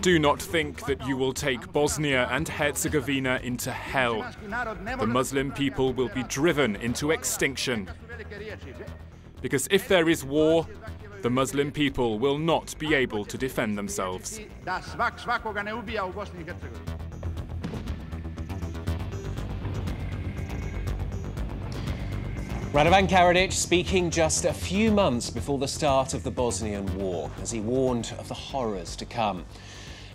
Do not think that you will take Bosnia and Herzegovina into hell. The Muslim people will be driven into extinction. Because if there is war, the Muslim people will not be able to defend themselves. Radovan Karadzic speaking just a few months before the start of the Bosnian War, as he warned of the horrors to come.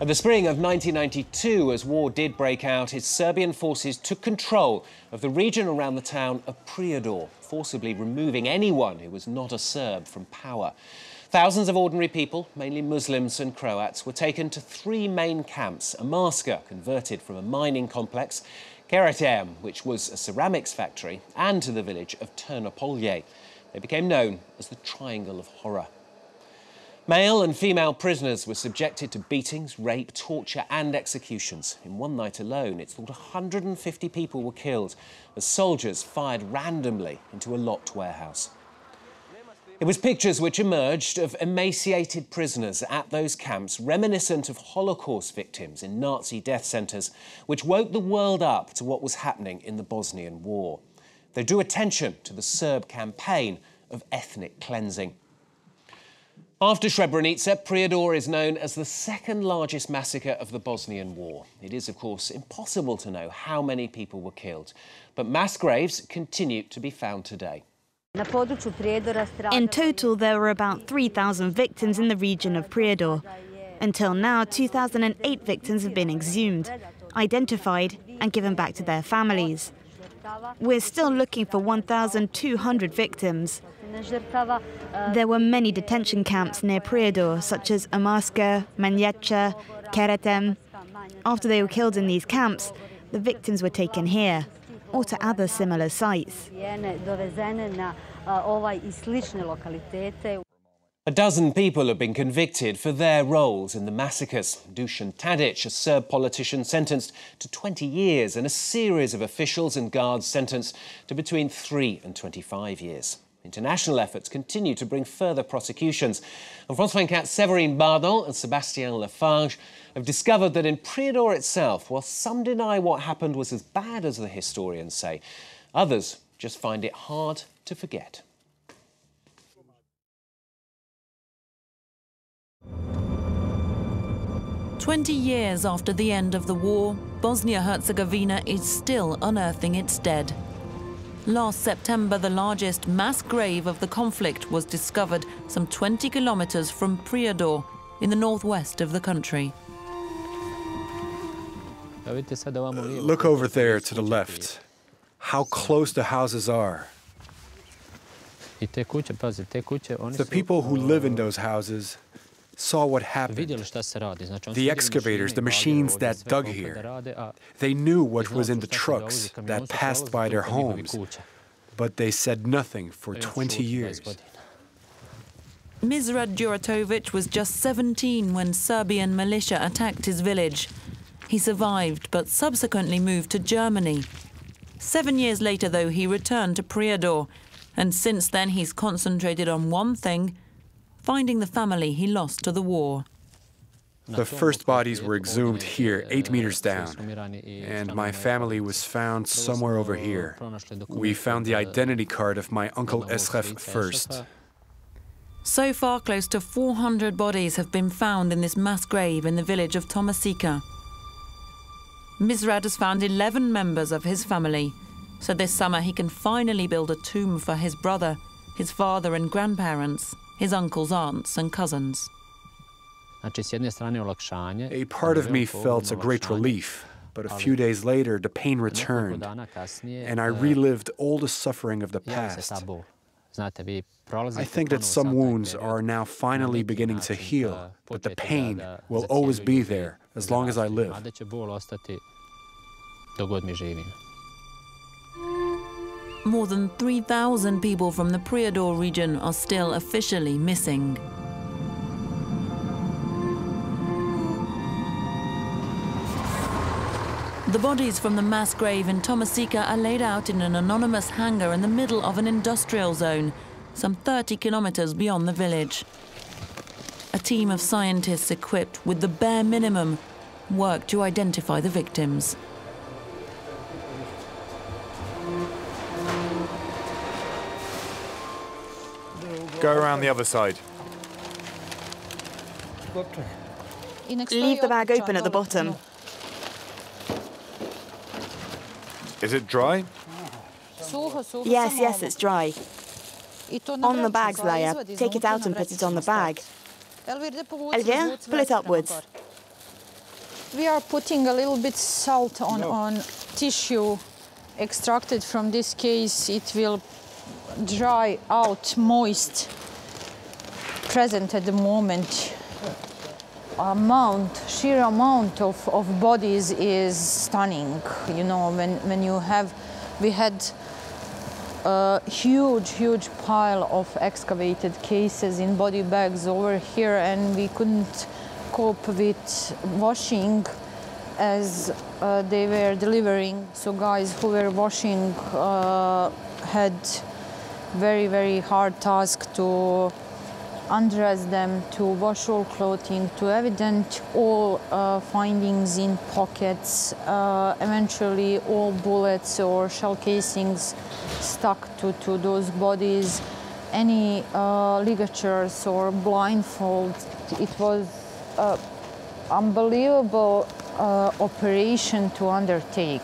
In the spring of 1992, as war did break out, his Serbian forces took control of the region around the town of Prijedor, forcibly removing anyone who was not a Serb from power. Thousands of ordinary people, mainly Muslims and Croats, were taken to three main camps: a Marska, converted from a mining complex, Karatem, which was a ceramics factory, and to the village of Ternopolje. They became known as the Triangle of Horror. Male and female prisoners were subjected to beatings, rape, torture and executions. In one night alone, it's thought 150 people were killed as soldiers fired randomly into a locked warehouse. It was pictures which emerged of emaciated prisoners at those camps, reminiscent of Holocaust victims in Nazi death centres, which woke the world up to what was happening in the Bosnian War. They drew attention to the Serb campaign of ethnic cleansing. After Srebrenica, Prijedor is known as the second largest massacre of the Bosnian War. It is, of course, impossible to know how many people were killed, but mass graves continue to be found today. In total, there were about 3,000 victims in the region of Prijedor. Until now, 2,008 victims have been exhumed, identified and given back to their families. We're still looking for 1,200 victims. There were many detention camps near Prijedor, such as Amarska, Manjecha, Karatem. After they were killed in these camps, the victims were taken here, or to other similar sites. A dozen people have been convicted for their roles in the massacres. Dusan Tadic, a Serb politician sentenced to 20 years, and a series of officials and guards sentenced to between 3 and 25 years. International efforts continue to bring further prosecutions. And France 24's Séverine Bardon and Sébastien Lafarge have discovered that in Prijedor itself, while some deny what happened was as bad as the historians say, others just find it hard to forget. "20 years after the end of the war, Bosnia-Herzegovina is still unearthing its dead. Last September, the largest mass grave of the conflict was discovered some 20 kilometers from Prijedor in the northwest of the country. Look over there to the left. How close the houses are. The people who live in those houses saw what happened. The excavators, the machines that dug here, they knew what was in the trucks that passed by their homes, but they said nothing for 20 years. Misrad Djuratovic was just 17 when Serbian militia attacked his village. He survived, but subsequently moved to Germany. 7 years later, though, he returned to Prijedor, and since then he's concentrated on one thing: finding the family he lost to the war. The first bodies were exhumed here, 8 meters down, and my family was found somewhere over here. We found the identity card of my uncle Esref first. So far, close to 400 bodies have been found in this mass grave in the village of Tomasica. Misrad has found 11 members of his family, so this summer he can finally build a tomb for his brother, his father and grandparents, his uncles, aunts and cousins. A part of me felt a great relief, but a few days later the pain returned, and I relived all the suffering of the past. I think that some wounds are now finally beginning to heal, but the pain will always be there as long as I live. More than 3,000 people from the Prijedor region are still officially missing. The bodies from the mass grave in Tomasica are laid out in an anonymous hangar in the middle of an industrial zone, some 30 kilometers beyond the village. a team of scientists equipped with the bare minimum worked to identify the victims. Go around the other side. Leave the bag open at the bottom. Is it dry? Yes, it's dry. On the bag's layer, take it out and put it on the bag. Elvira, pull it upwards. We are putting a little bit salt on tissue extracted from this case. It will dry out moist present at the moment. Sheer amount of bodies is stunning. You know, we had a huge pile of excavated cases in body bags over here, and we couldn't cope with washing as they were delivering. So guys who were washing had very hard task to undress them, to wash all clothing, to evident all findings in pockets, eventually all bullets or shell casings stuck to those bodies, any ligatures or blindfolds. It was an unbelievable operation to undertake.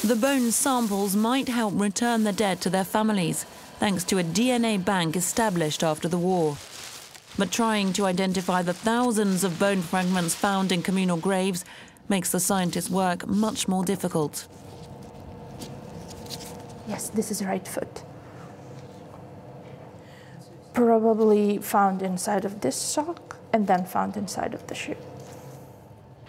The bone samples might help return the dead to their families, thanks to a DNA bank established after the war. But trying to identify the thousands of bone fragments found in communal graves makes the scientists' work much more difficult. Yes, this is right foot. Probably found inside of this sock and then found inside of the shoe.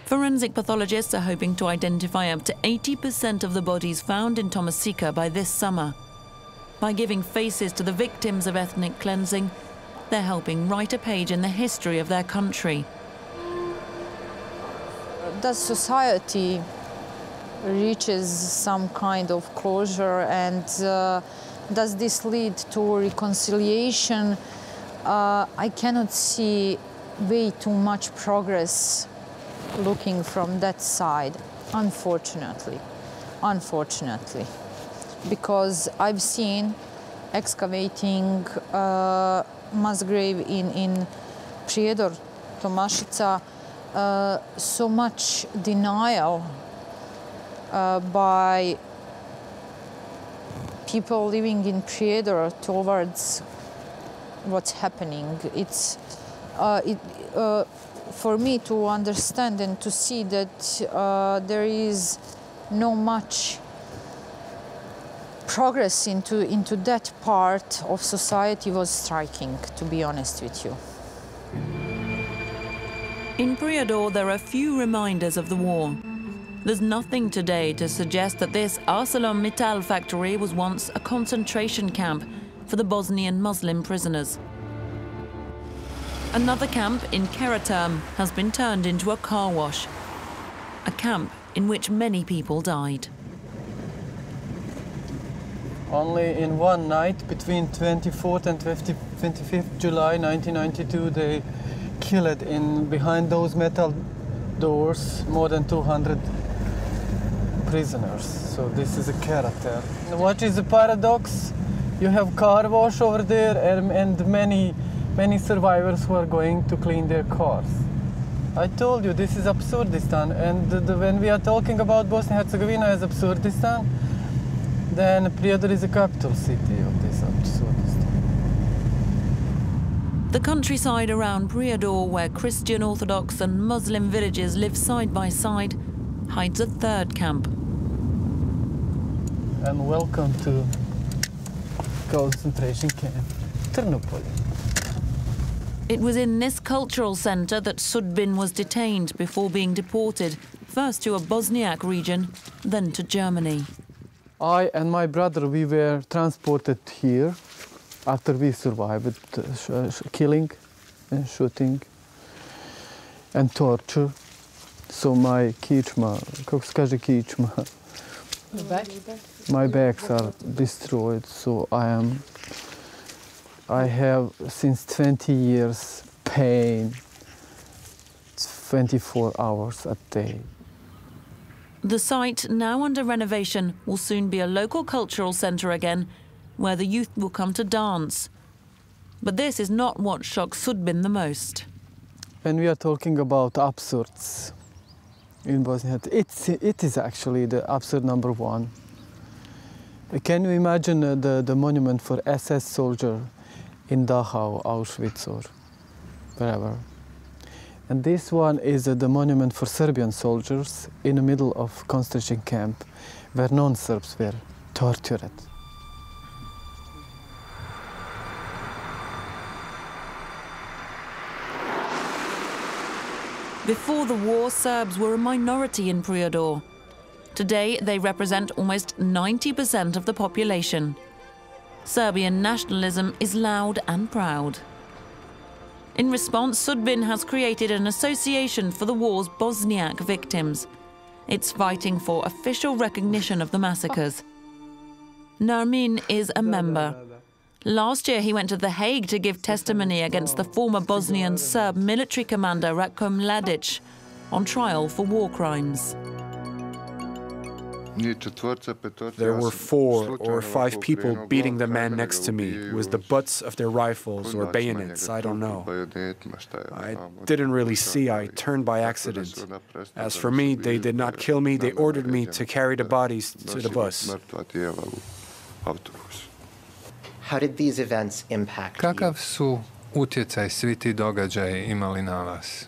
Forensic pathologists are hoping to identify up to 80% of the bodies found in Tomasika by this summer. By giving faces to the victims of ethnic cleansing, they're helping write a page in the history of their country. Does society reaches some kind of closure, and does this lead to reconciliation? I cannot see way too much progress looking from that side, unfortunately, because I've seen excavating mass grave in Prijedor, Tomašica, so much denial by people living in Prijedor towards what's happening. It's for me to understand and to see that there is no much progress into that part of society was striking, to be honest with you. In Prijedor, there are few reminders of the war. There's nothing today to suggest that this ArcelorMittal factory was once a concentration camp for the Bosnian Muslim prisoners. Another camp in Karaterm has been turned into a car wash, a camp in which many people died. Only in one night, between 24th and 25th July 1992, they killed behind those metal doors more than 200 prisoners. So this is a character. What is the paradox? You have car wash over there and many survivors who are going to clean their cars. I told you, this is Absurdistan, and when we are talking about Bosnia-Herzegovina as Absurdistan, then Prijedor is the capital city of this Absurdistan. The countryside around Prijedor, where Christian, Orthodox and Muslim villages live side by side, hides a third camp. And welcome to concentration camp Ternopolje. It was in this cultural centre that Sudbin was detained before being deported, first to a Bosniak region, then to Germany. I and my brother, we were transported here after we survived killing and shooting and torture. So my kičma, kako se kaže kičma? My bags are destroyed, so I have since 20 years pain 24 hours a day. The site, now under renovation, will soon be a local cultural centre again, where the youth will come to dance. But this is not what shocks Sudbin the most. When we are talking about absurds in Bosnia, it is actually the absurd number one. Can you imagine the monument for SS soldier in Dachau, Auschwitz, or wherever? And this one is the monument for Serbian soldiers in the middle of concentration camp, where non-Serbs were tortured. Before the war, Serbs were a minority in Prijedor. Today, they represent almost 90% of the population. Serbian nationalism is loud and proud. In response, Sudbin has created an association for the war's Bosniak victims. It's fighting for official recognition of the massacres. Nermin is a member. Last year, he went to The Hague to give testimony against the former Bosnian Serb military commander Ratko Mladic on trial for war crimes. There were 4 or 5 people beating the man next to me with the butts of their rifles or bayonets, I don't know. I didn't really see, I turned by accident. As for me, they did not kill me, they ordered me to carry the bodies to the bus. How did these events impact you? Kakav su utjecaj svi ti događaji imali na vas?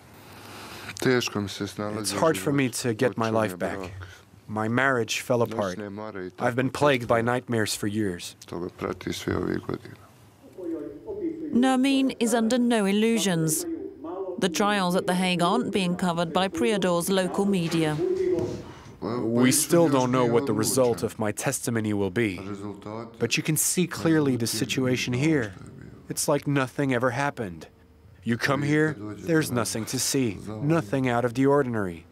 It's hard for me to get my life back. My marriage fell apart. I've been plagued by nightmares for years. Nermin is under no illusions. The trials at The Hague aren't being covered by Prijedor's local media. We still don't know what the result of my testimony will be. But you can see clearly the situation here. It's like nothing ever happened. You come here, there's nothing to see, nothing out of the ordinary.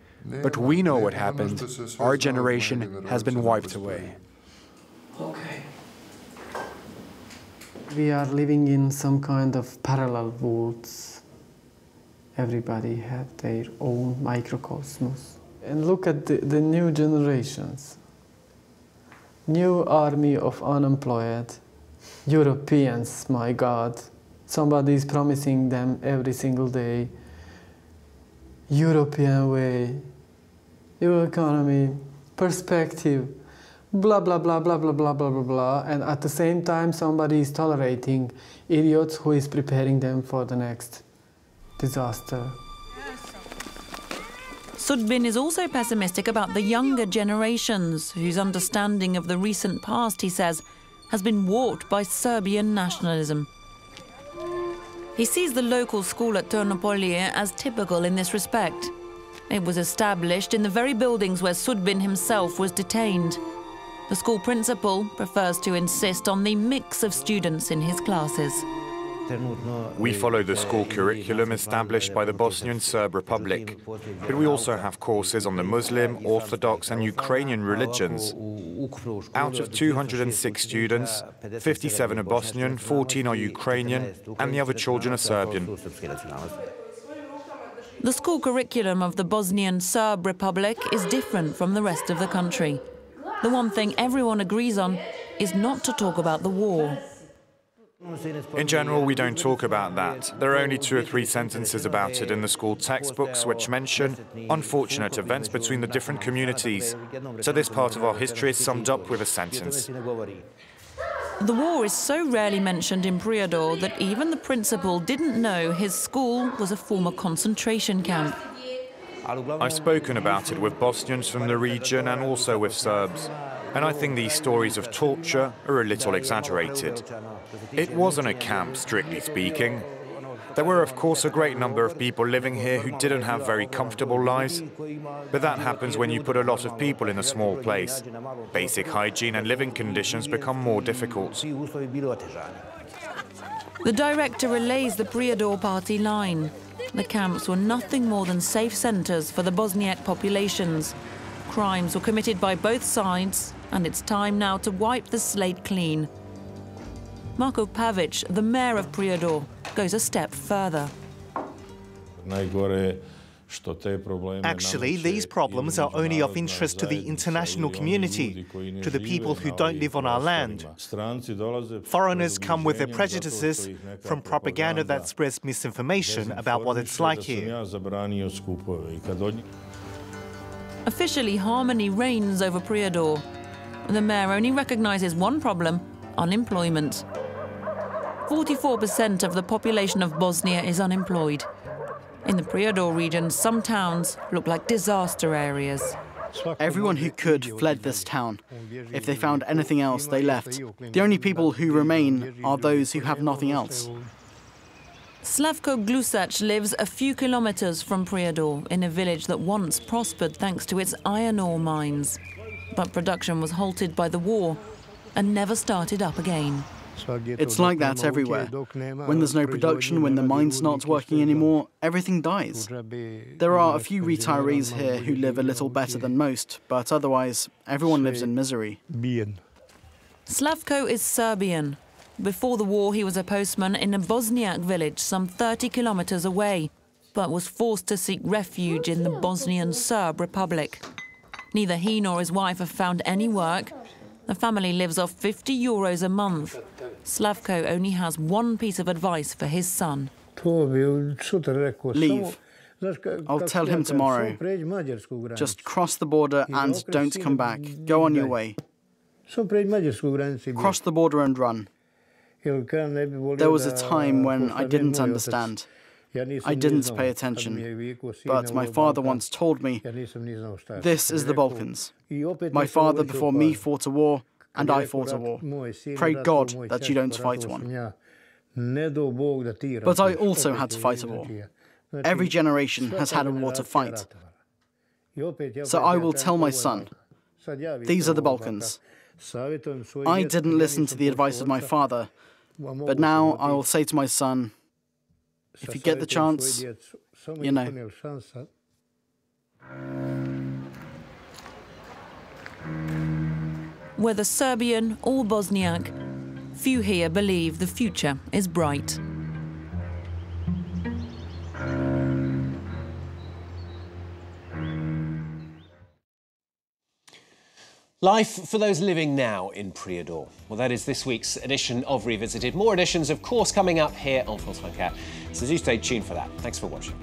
But we know what happened. Our generation has been wiped away. Okay. We are living in some kind of parallel worlds. Everybody had their own microcosmos. And look at the new generations. New army of unemployed Europeans, my God. Somebody is promising them every single day, European way, your economy, perspective, blah, blah, blah, blah, blah, blah, blah, blah, blah. And at the same time, somebody is tolerating idiots who is preparing them for the next disaster. Sudbin is also pessimistic about the younger generations, whose understanding of the recent past, he says, has been warped by Serbian nationalism. He sees the local school at Ternopolje as typical in this respect. It was established in the very buildings where Sudbin himself was detained. The school principal prefers to insist on the mix of students in his classes. We follow the school curriculum established by the Bosnian Serb Republic, but we also have courses on the Muslim, Orthodox and Ukrainian religions. Out of 206 students, 57 are Bosnian, 14 are Ukrainian, and the other children are Serbian. The school curriculum of the Bosnian Serb Republic is different from the rest of the country. The one thing everyone agrees on is not to talk about the war. In general, we don't talk about that. There are only 2 or 3 sentences about it in the school textbooks which mention unfortunate events between the different communities. So this part of our history is summed up with a sentence. The war is so rarely mentioned in Prijedor that even the principal didn't know his school was a former concentration camp. I've spoken about it with Bosnians from the region and also with Serbs. And I think these stories of torture are a little exaggerated. It wasn't a camp, strictly speaking. There were, of course, a great number of people living here who didn't have very comfortable lives. But that happens when you put a lot of people in a small place. Basic hygiene and living conditions become more difficult. The director relays the Prijedor party line. The camps were nothing more than safe centres for the Bosniak populations. Crimes were committed by both sides, and it's time now to wipe the slate clean. Marko Pavic, the mayor of Prijedor, goes a step further. Actually, these problems are only of interest to the international community, to the people who don't live on our land. Foreigners come with their prejudices from propaganda that spreads misinformation about what it's like here. Officially, harmony reigns over Prijedor. The mayor only recognises one problem: unemployment. 44% of the population of Bosnia is unemployed. In the Prijedor region, some towns look like disaster areas. Everyone who could fled this town. If they found anything else, they left. The only people who remain are those who have nothing else. Slavko Glusac lives a few kilometres from Prijedor, in a village that once prospered thanks to its iron ore mines. But production was halted by the war and never started up again. It's like that everywhere. When there's no production, when the mine's not working anymore, everything dies. There are a few retirees here who live a little better than most, but otherwise, everyone lives in misery. Slavko is Serbian. Before the war, he was a postman in a Bosniak village some 30 kilometres away, but was forced to seek refuge in the Bosnian Serb Republic. Neither he nor his wife have found any work. The family lives off €50 a month. Slavko only has one piece of advice for his son. Leave. I'll tell him tomorrow. Just cross the border and don't come back. Go on your way. Cross the border and run. There was a time when I didn't understand. I didn't pay attention, but my father once told me, this is the Balkans. My father before me fought a war, and I fought a war. Pray God that you don't fight one. But I also had to fight a war. Every generation has had a war to fight. So I will tell my son, these are the Balkans. I didn't listen to the advice of my father, but now I will say to my son, if you get the chance, you know. Whether Serbian or Bosniak, few here believe the future is bright. Life for those living now in Prijedor. Well, that is this week's edition of Revisited. More editions, of course, coming up here on Full Time Care. So do stay tuned for that. Thanks for watching.